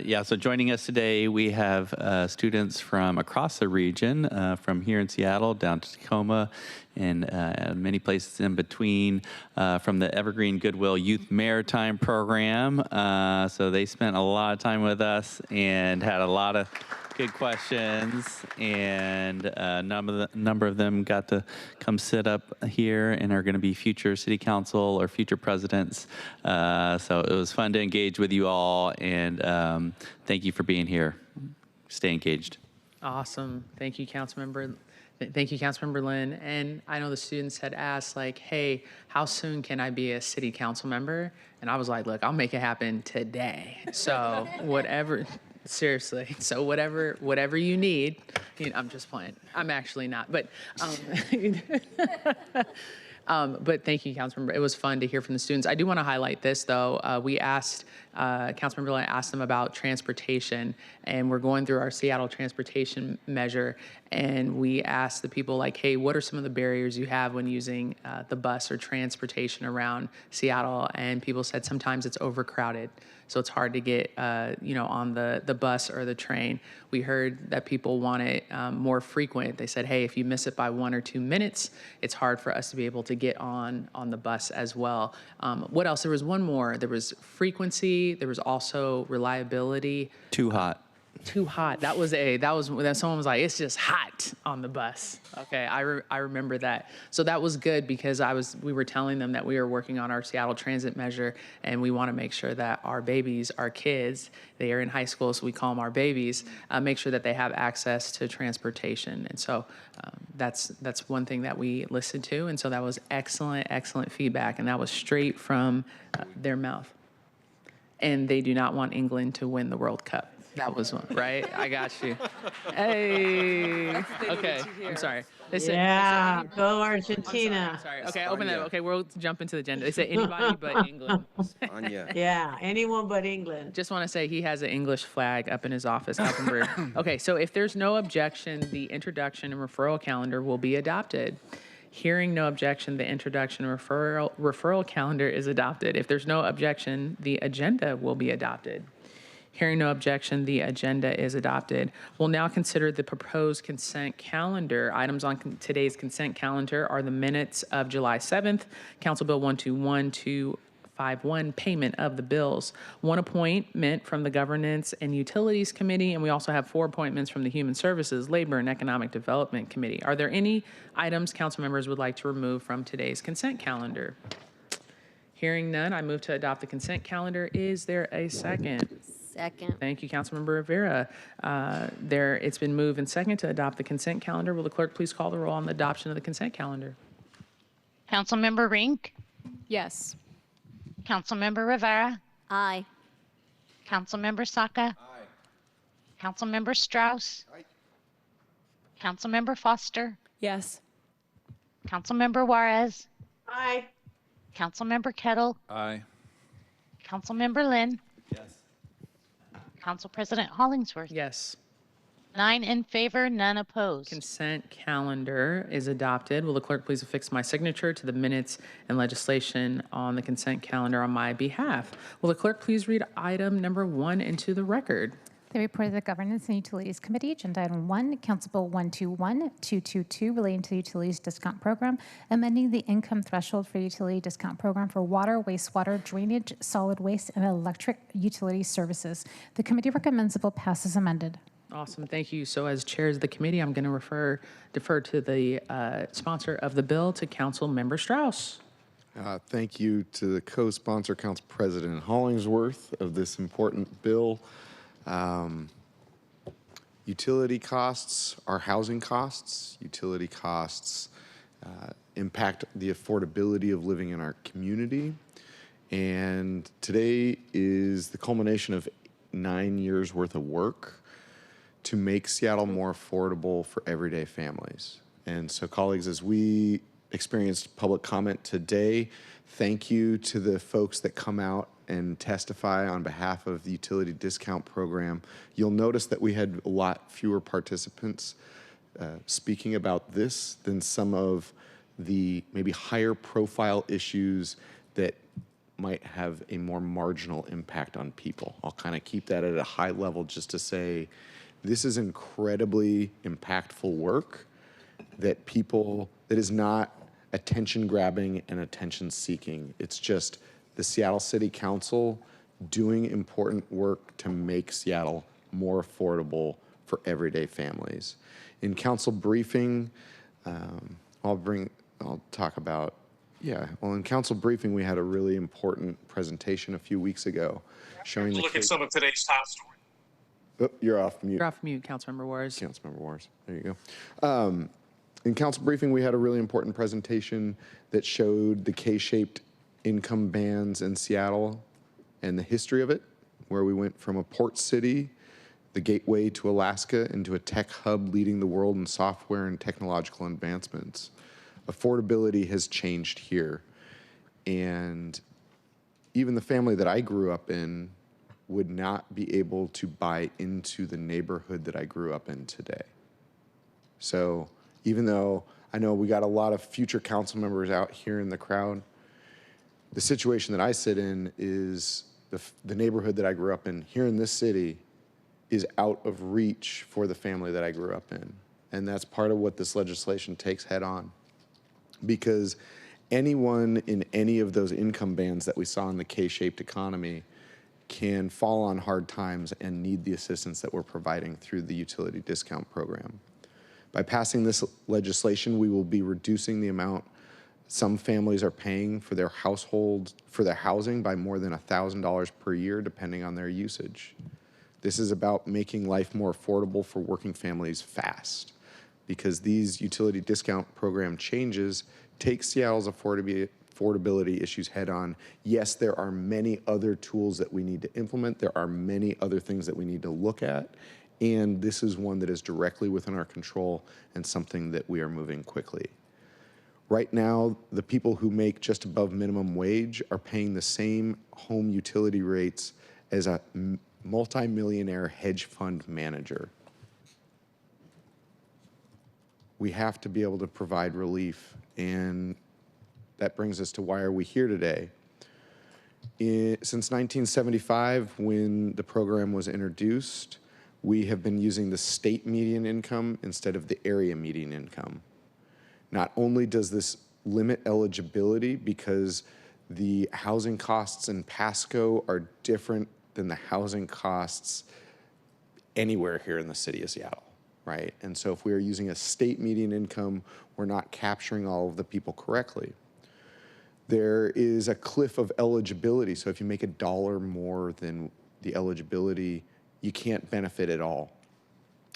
yeah, so joining us today, we have students from across the region, from here in Seattle down to Tacoma and many places in between, from the Evergreen Goodwill Youth Maritime Program. So they spent a lot of time with us and had a lot of good questions, and a number of them got to come sit up here and are going to be future city council or future presidents. So it was fun to engage with you all, and thank you for being here. Stay engaged. Awesome. Thank you, Councilmember. Thank you, Councilmember Lynn. And I know the students had asked, like, hey, how soon can I be a city council member? And I was like, look, I'll make it happen today. So whatever. Seriously. So whatever you need, I'm just playing. I'm actually not, but but thank you, Councilmember. It was fun to hear from the students. I do want to highlight this, though. We asked, Councilmember Lynn asked them about transportation, and we're going through our Seattle transportation measure, and we asked the people, like, hey, what are some of the barriers you have when using the bus or transportation around Seattle? And people said sometimes it's overcrowded. So it's hard to get, on the bus or the train. We heard that people want it more frequent. They said, hey, if you miss it by 1 or 2 minutes, it's hard for us to be able to get on the bus as well. What else? There was one more. There was frequency. There was also reliability. Too hot. Too hot. That was someone was like, it's just hot on the bus. Okay, I remember that. So that was good because we were telling them that we are working on our Seattle transit measure, and we want to make sure that our babies, our kids, they are in high school, so we call them our babies, make sure that they have access to transportation. And so that's one thing that we listened to, and so that was excellent feedback, and that was straight from their mouth. And they do not want England to win the World Cup. That was one, right? I got you. Hey. Okay, I'm sorry. They said, go Argentina. Sorry. Okay, open that. Okay, we'll jump into the agenda. They said anybody but England. Yeah, anyone but England. Just want to say he has an English flag up in his office. Okay, so if there's no objection, the introduction and referral calendar will be adopted. Hearing no objection, the introduction and referral calendar is adopted. If there's no objection, the agenda will be adopted. Hearing no objection, the agenda is adopted. We'll now consider the proposed consent calendar. Items on today's consent calendar are the minutes of July 7th, Council Bill 121251, payment of the bills, one appointment from the Governance and Utilities Committee, and we also have 4 appointments from the Human Services, Labor, and Economic Development Committee. Are there any items council members would like to remove from today's consent calendar? Hearing none, I move to adopt the consent calendar. Is there a second? Second. Thank you, Councilmember Rivera. It's been moved and second to adopt the consent calendar. Will the clerk please call the roll on the adoption of the consent calendar? Councilmember Rink? Yes. Councilmember Rivera? Aye. Councilmember Saka? Aye. Councilmember Strauss? Aye. Councilmember Foster? Yes. Councilmember Juarez? Aye. Councilmember Kettle? Aye. Councilmember Lynn? Yes. Council President Hollingsworth? Yes. 9 in favor, none opposed. Consent calendar is adopted. Will the clerk please affix my signature to the minutes and legislation on the consent calendar on my behalf? Will the clerk please read item number 1 into the record? The report of the Governance and Utilities Committee, Agenda Item 1, Council Bill 121222, relating to the Utilities Discount Program, amending the income threshold for utility discount program for water, wastewater, drainage, solid waste, and electric utility services. The committee recommends the bill pass as amended. Awesome, thank you. So as chairs of the committee, I'm going to defer to the sponsor of the bill, to Council Member Strauss. Thank you to the co-sponsor, Council President Hollingsworth, of this important bill. Utility costs are housing costs. Utility costs impact the affordability of living in our community. And today is the culmination of 9 years worth of work to make Seattle more affordable for everyday families. And so, colleagues, as we experienced public comment today, thank you to the folks that come out and testify on behalf of the utility discount program. You'll notice that we had a lot fewer participants speaking about this than some of the maybe higher profile issues that might have a more marginal impact on people. I'll kind of keep that at a high level just to say this is incredibly impactful work that is not attention grabbing and attention seeking. It's just the Seattle City Council doing important work to make Seattle more affordable for everyday families. In council briefing, I'll talk about, in council briefing, we had a really important presentation a few weeks ago showing the look at some of today's top stories. Oh, you're off mute. You're off mute, Councilmember Wars. Councilmember Wars. There you go. In council briefing, we had a really important presentation that showed the K-shaped income bands in Seattle and the history of it, where we went from a port city, the gateway to Alaska, into a tech hub leading the world in software and technological advancements. Affordability has changed here. And even the family that I grew up in would not be able to buy into the neighborhood that I grew up in today. So even though I know we got a lot of future council members out here in the crowd, the situation that I sit in is the neighborhood that I grew up in here in this city is out of reach for the family that I grew up in. And that's part of what this legislation takes head on. Because anyone in any of those income bands that we saw in the K-shaped economy can fall on hard times and need the assistance that we're providing through the utility discount program. By passing this legislation, we will be reducing the amount some families are paying for their household, for their housing by more than $1,000 per year, depending on their usage. This is about making life more affordable for working families fast, because these utility discount program changes take Seattle's affordability issues head on. Yes, there are many other tools that we need to implement. There are many other things that we need to look at. And this is one that is directly within our control and something that we are moving quickly. Right now, the people who make just above minimum wage are paying the same home utility rates as a multimillionaire hedge fund manager. We have to be able to provide relief, and that brings us to why are we here today. Since 1975, when the program was introduced, we have been using the state median income instead of the area median income. Not only does this limit eligibility because the housing costs in Pasco are different than the housing costs anywhere here in the city of Seattle, right? And so if we are using a state median income, we're not capturing all of the people correctly. There is a cliff of eligibility. So if you make $1 more than the eligibility, you can't benefit at all.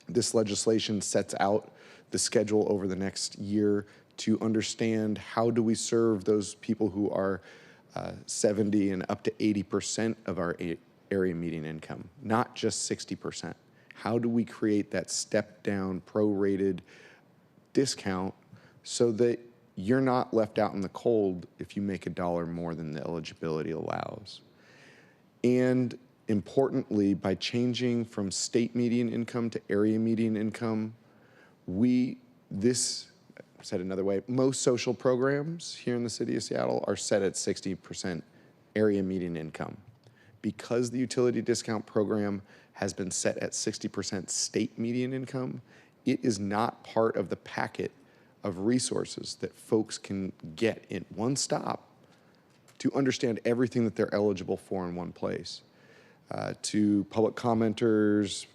This legislation sets out the schedule over the next year to understand how do we serve those people who are 70 and up to 80% of our area median income, not just 60%. How do we create that step down prorated discount so that you're not left out in the cold if you make $1 more than the eligibility allows? And importantly, by changing from state median income to area median income, said another way, most social programs here in the city of Seattle are set at 60% area median income. Because the utility discount program has been set at 60% state median income, it is not part of the packet of resources that folks can get in one stop to understand everything that they're eligible for in one place. To public commenters,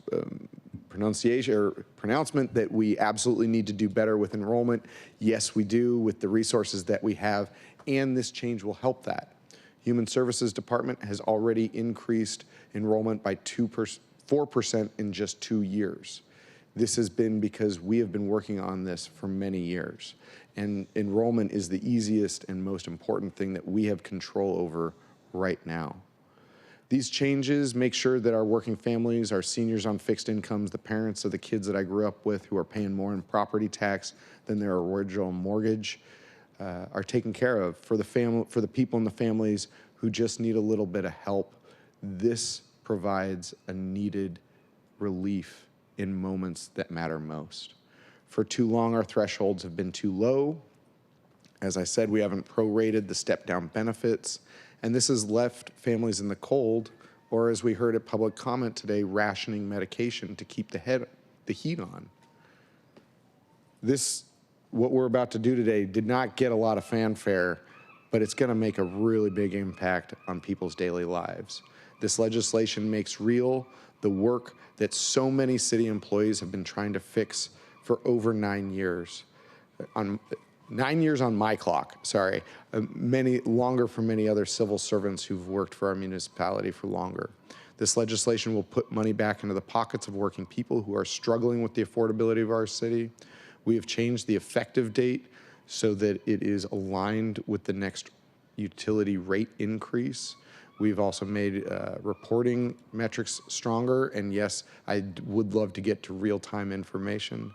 pronouncement that we absolutely need to do better with enrollment. Yes, we do with the resources that we have, and this change will help that. Human Services Department has already increased enrollment by 4% in just 2 years. This has been because we have been working on this for many years. And enrollment is the easiest and most important thing that we have control over right now. These changes make sure that our working families, our seniors on fixed incomes, the parents of the kids that I grew up with who are paying more in property tax than their original mortgage, are taken care of. For the people in the families who just need a little bit of help, this provides a needed relief in moments that matter most. For too long, our thresholds have been too low. As I said, we haven't prorated the step-down benefits, and this has left families in the cold, or as we heard at public comment today, rationing medication to keep the heat on. What we're about to do today did not get a lot of fanfare, but it's going to make a really big impact on people's daily lives. This legislation makes real the work that so many city employees have been trying to fix for over 9 years. 9 years on my clock, sorry. Longer for many other civil servants who've worked for our municipality for longer. This legislation will put money back into the pockets of working people who are struggling with the affordability of our city. We have changed the effective date so that it is aligned with the next utility rate increase. We've also made reporting metrics stronger, and yes, I would love to get to real-time information.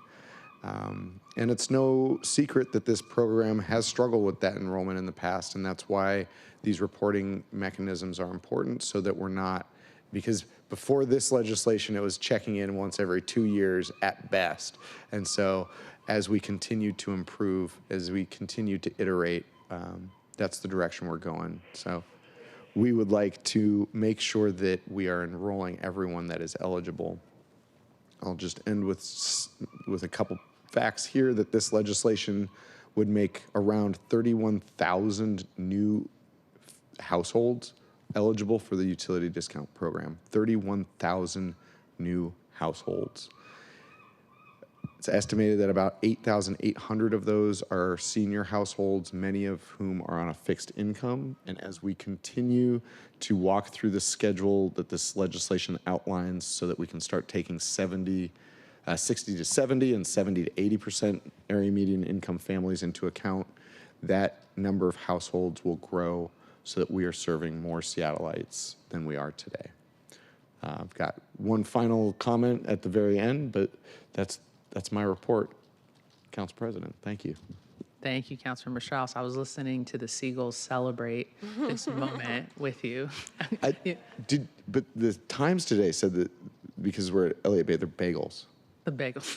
And it's no secret that this program has struggled with that enrollment in the past, and that's why these reporting mechanisms are important, so that we're not, because before this legislation, it was checking in once every 2 years at best. And so as we continue to improve, as we continue to iterate, that's the direction we're going. So we would like to make sure that we are enrolling everyone that is eligible. I'll just end with a couple facts here that this legislation would make around 31,000 new households eligible for the utility discount program. 31,000 new households. It's estimated that about 8,800 of those are senior households, many of whom are on a fixed income. And as we continue to walk through the schedule that this legislation outlines so that we can start taking 60 to 70 and 70 to 80% area median income families into account, that number of households will grow so that we are serving more Seattleites than we are today. I've got one final comment at the very end, but that's my report. Council President, thank you. Thank you, Councilmember Strauss. I was listening to the Seagulls celebrate this moment with you. But the Times today said that because we're at Elliott Bay, they're bagels. The bagels.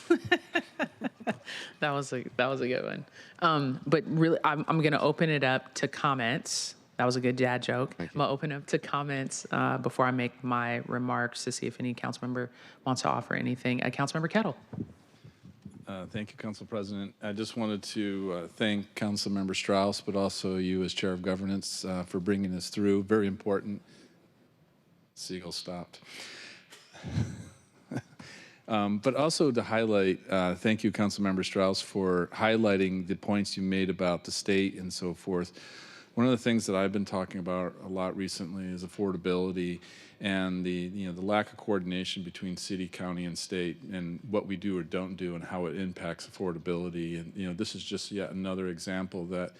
That was a good one. But really, I'm going to open it up to comments. That was a good dad joke. I'm going to open up to comments before I make my remarks to see if any council member wants to offer anything. Councilmember Kettle. Thank you, Council President. I just wanted to thank Councilmember Strauss, but also you as Chair of Governance for bringing this through. Very important. Seagull stopped. But also to highlight, thank you, Councilmember Strauss, for highlighting the points you made about the state and so forth. One of the things that I've been talking about a lot recently is affordability and the lack of coordination between city, county, and state, and what we do or don't do and how it impacts affordability. And this is just yet another example that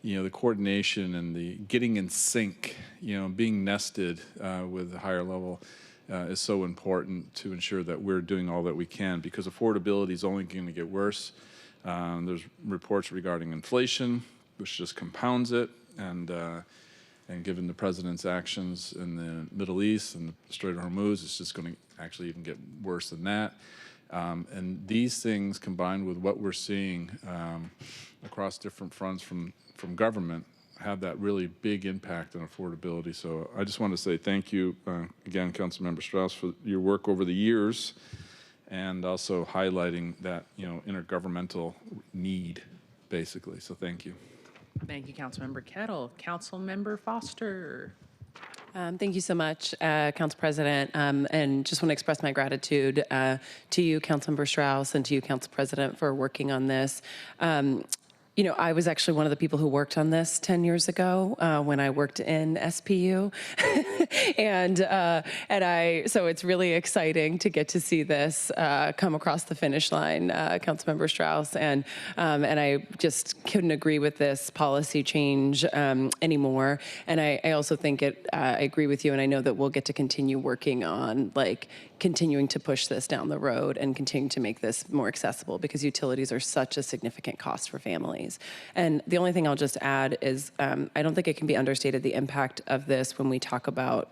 the coordination and the getting in sync, being nested with a higher level is so important to ensure that we're doing all that we can, because affordability is only going to get worse. There's reports regarding inflation, which just compounds it, and given the president's actions in the Middle East and the Strait of Hormuz, it's just going to actually even get worse than that. And these things, combined with what we're seeing across different fronts from government, have that really big impact on affordability. So I just want to say thank you again, Councilmember Strauss, for your work over the years, and also highlighting that intergovernmental need, basically. So thank you. Thank you, Councilmember Kettle. Councilmember Foster. Thank you so much, Council President, and just want to express my gratitude to you, Councilmember Strauss, and to you, Council President, for working on this. You know, I was actually one of the people who worked on this 10 years ago when I worked in SPU. So it's really exciting to get to see this come across the finish line, Councilmember Strauss. And I just couldn't agree with this policy change anymore. And I also think I agree with you, and I know that we'll get to continue working on continuing to push this down the road and continuing to make this more accessible, because utilities are such a significant cost for families. And the only thing I'll just add is I don't think it can be understated the impact of this when we talk about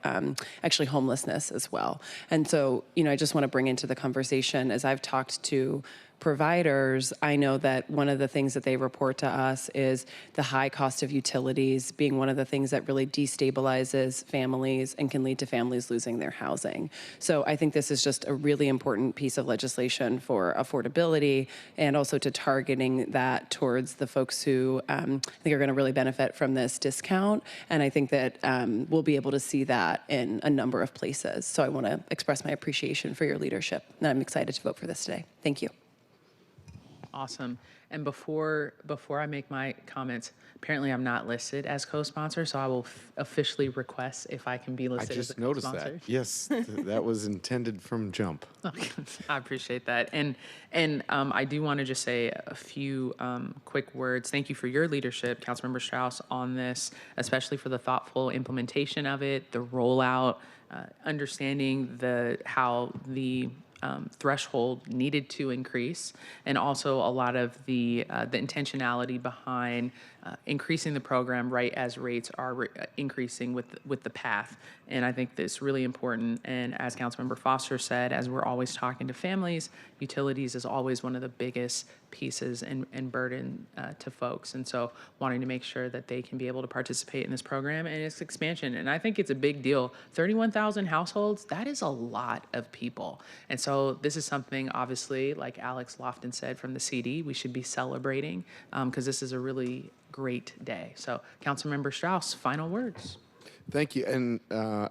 actually homelessness as well. And so, you know, I just want to bring into the conversation, as I've talked to providers, I know that one of the things that they report to us is the high cost of utilities being one of the things that really destabilizes families and can lead to families losing their housing. So I think this is just a really important piece of legislation for affordability, and also to targeting that towards the folks who I think are going to really benefit from this discount. And I think that we'll be able to see that in a number of places. So I want to express my appreciation for your leadership, and I'm excited to vote for this today. Thank you. Awesome. And before I make my comments, apparently I'm not listed as co-sponsor, so I will officially request if I can be listed as a co-sponsor. I just noticed that. Yes, that was intended from jump. I appreciate that. And I do want to just say a few quick words. Thank you for your leadership, Councilmember Strauss, on this, especially for the thoughtful implementation of it, the rollout, understanding how the threshold needed to increase, and also a lot of the intentionality behind increasing the program right as rates are increasing with the path. And I think that's really important. And as Councilmember Foster said, as we're always talking to families, utilities is always one of the biggest pieces and burden to folks. And so wanting to make sure that they can be able to participate in this program and its expansion. And I think it's a big deal. 31,000 households, that is a lot of people. And so this is something, obviously, like Alex Lofton said from the CD, we should be celebrating, because this is a really great day. So Councilmember Strauss, final words. Thank you. And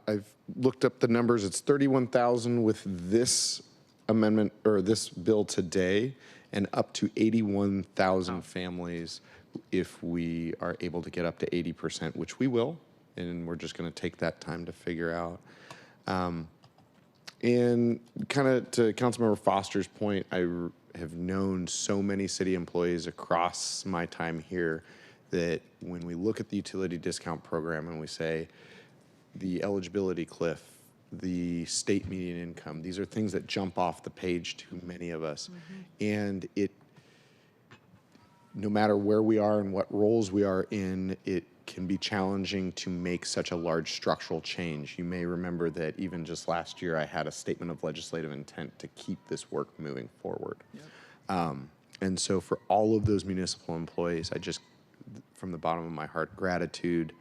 I've looked up the numbers. It's 31,000 with this amendment or this bill today, and up to 81,000 families if we are able to get up to 80%, which we will. And we're just going to take that time to figure out. And kind of to Councilmember Foster's point, I have known so many city employees across my time here that when we look at the utility discount program and we say the eligibility cliff, the state median income, these are things that jump off the page to many of us. And no matter where we are and what roles we are in, it can be challenging to make such a large structural change. You may remember that even just last year, I had a statement of legislative intent to keep this work moving forward. Yep. And so for all of those municipal employees, I just, from the bottom of my heart, gratitude.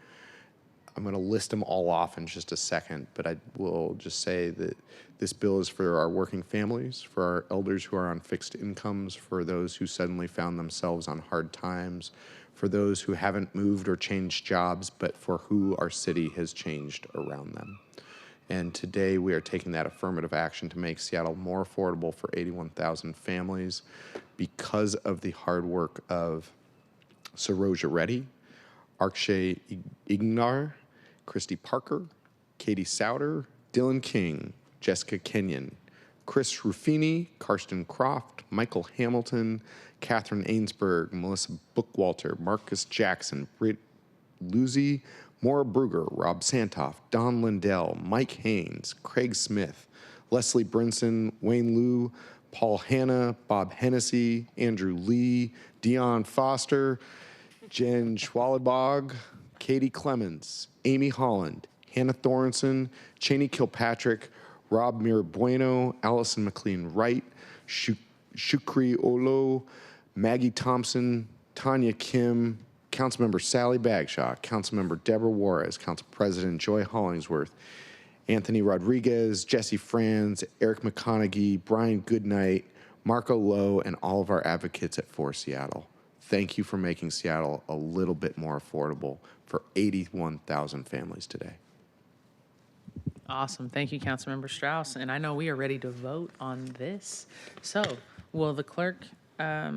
I'm going to list them all off in just a second, but I will just say that this bill is for our working families, for our elders who are on fixed incomes, for those who suddenly found themselves on hard times, for those who haven't moved or changed jobs, but for who our city has changed around them. And today we are taking that affirmative action to make Seattle more affordable for 81,000 families because of the hard work of Saroja Reddy, Akshay Ignar, Christy Parker, Katie Souter, Dylan King, Jessica Kenyon, Chris Ruffini, Karsten Croft, Michael Hamilton, Catherine Ainsberg, Melissa Bookwalter, Marcus Jackson, Britt Luzzi, Maura Brugger, Rob Santoff, Don Lindell, Mike Haynes, Craig Smith, Leslie Brinson, Wayne Liu, Paul Hanna, Bob Hennessy, Andrew Lee, Dion Foster, Jen Schwallenbog, Katie Clemens, Amy Holland, Hannah Thorenson, Cheney Kilpatrick, Rob Mirabueno, Allison McLean Wright, Shukri Olo, Maggie Thompson, Tanya Kim, Councilmember Sally Bagshaw, Councilmember Deborah Juarez, Council President Joy Hollingsworth, Anthony Rodriguez, Jesse Franz, Eric McConaughey, Brian Goodnight, Marco Lowe, and all of our advocates at For Seattle. Thank you for making Seattle a little bit more affordable for 81,000 families today. Awesome. Thank you, Councilmember Strauss. And I know we are ready to vote on this. So will the clerk, are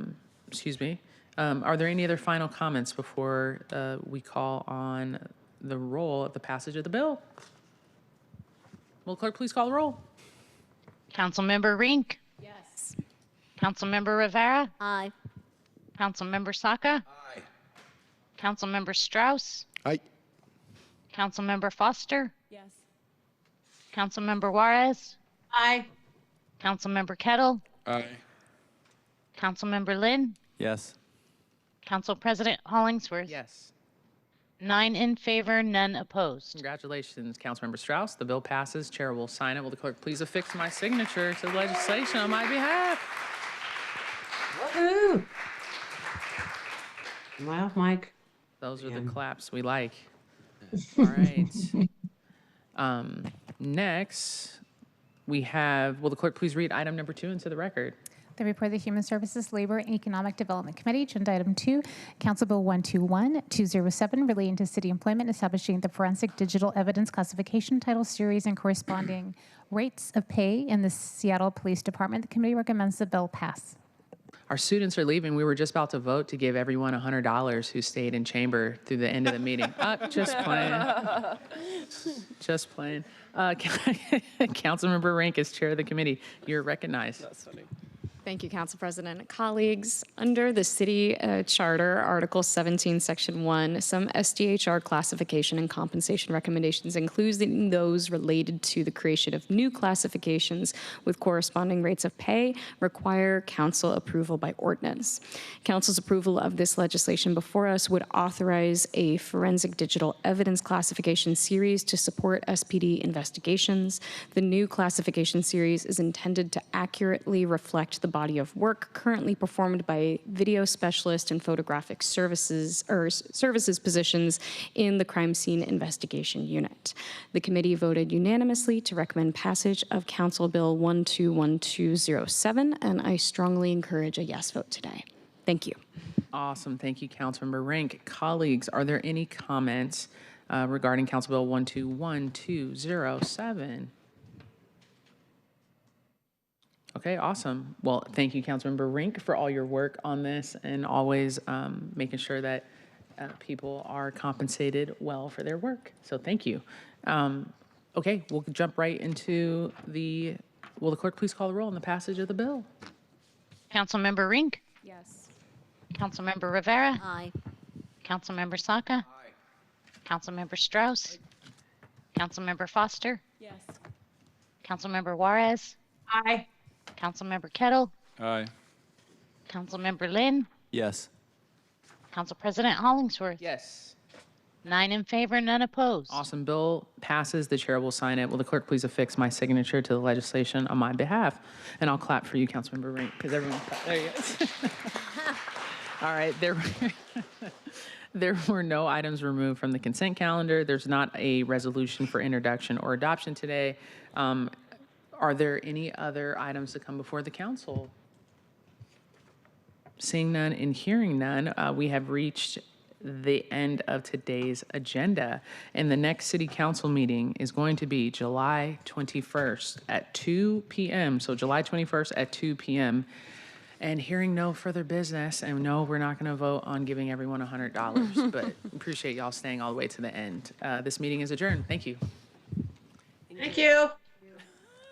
there any other final comments before we call on the roll of the passage of the bill? Will clerk please call the roll? Councilmember Rink. Yes. Councilmember Rivera. Aye. Councilmember Saka. Aye. Councilmember Strauss. Aye. Councilmember Foster. Yes. Councilmember Juarez. Aye. Councilmember Kettle. Aye. Councilmember Lynn. Yes. Council President Hollingsworth. Yes. 9 in favor, none opposed. Congratulations, Councilmember Strauss. The bill passes. Chair will sign it. Will the clerk please affix my signature to the legislation on my behalf? Woohoo! Am I off mic? Those are the claps we like. All right. Next, we have, will the clerk please read item number 2 into the record? The report of the Human Services, Labor, and Economic Development Committee, agenda item 2, Council Bill 121207, relating to city employment, establishing the forensic digital evidence classification title series and corresponding rates of pay in the Seattle Police Department. The committee recommends the bill pass. Our students are leaving. We were just about to vote to give everyone $100 who stayed in chamber through the end of the meeting. Just playing. Just playing. Councilmember Rink, as chair of the committee, you're recognized. That's funny. Thank you, Council President. Colleagues, under the City Charter, Article 17, Section 1, some SDHR classification and compensation recommendations, including those related to the creation of new classifications with corresponding rates of pay, require Council approval by ordinance. Council's approval of this legislation before us would authorize a forensic digital evidence classification series to support SPD investigations. The new classification series is intended to accurately reflect the body of work currently performed by video specialist and photographic services positions in the crime scene investigation unit. The committee voted unanimously to recommend passage of Council Bill 121207, and I strongly encourage a yes vote today. Thank you. Awesome. Thank you, Councilmember Rink. Colleagues, are there any comments regarding Council Bill 121207? Okay, awesome. Well, thank you, Councilmember Rink, for all your work on this and always making sure that people are compensated well for their work. So thank you. Okay, we'll jump right into will the clerk please call the roll on the passage of the bill? Councilmember Rink. Yes. Councilmember Rivera. Aye. Councilmember Saka. Aye. Councilmember Strauss. Councilmember Foster. Yes. Councilmember Juarez. Aye. Councilmember Kettle. Aye. Councilmember Lynn. Yes. Council President Hollingsworth. Yes. 9 in favor, none opposed. Awesome. Bill passes. The chair will sign it. Will the clerk please affix my signature to the legislation on my behalf? And I'll clap for you, Councilmember Rink, because everyone clapped. There you go. All right. There were no items removed from the consent calendar. There's not a resolution for introduction or adoption today. Are there any other items to come before the council? Seeing none and hearing none, we have reached the end of today's agenda. And the next city council meeting is going to be July 21st at 2 p.m. So July 21st at 2 p.m. And hearing no further business, and no, we're not going to vote on giving everyone $100, but appreciate y'all staying all the way to the end. This meeting is adjourned. Thank you. Thank you.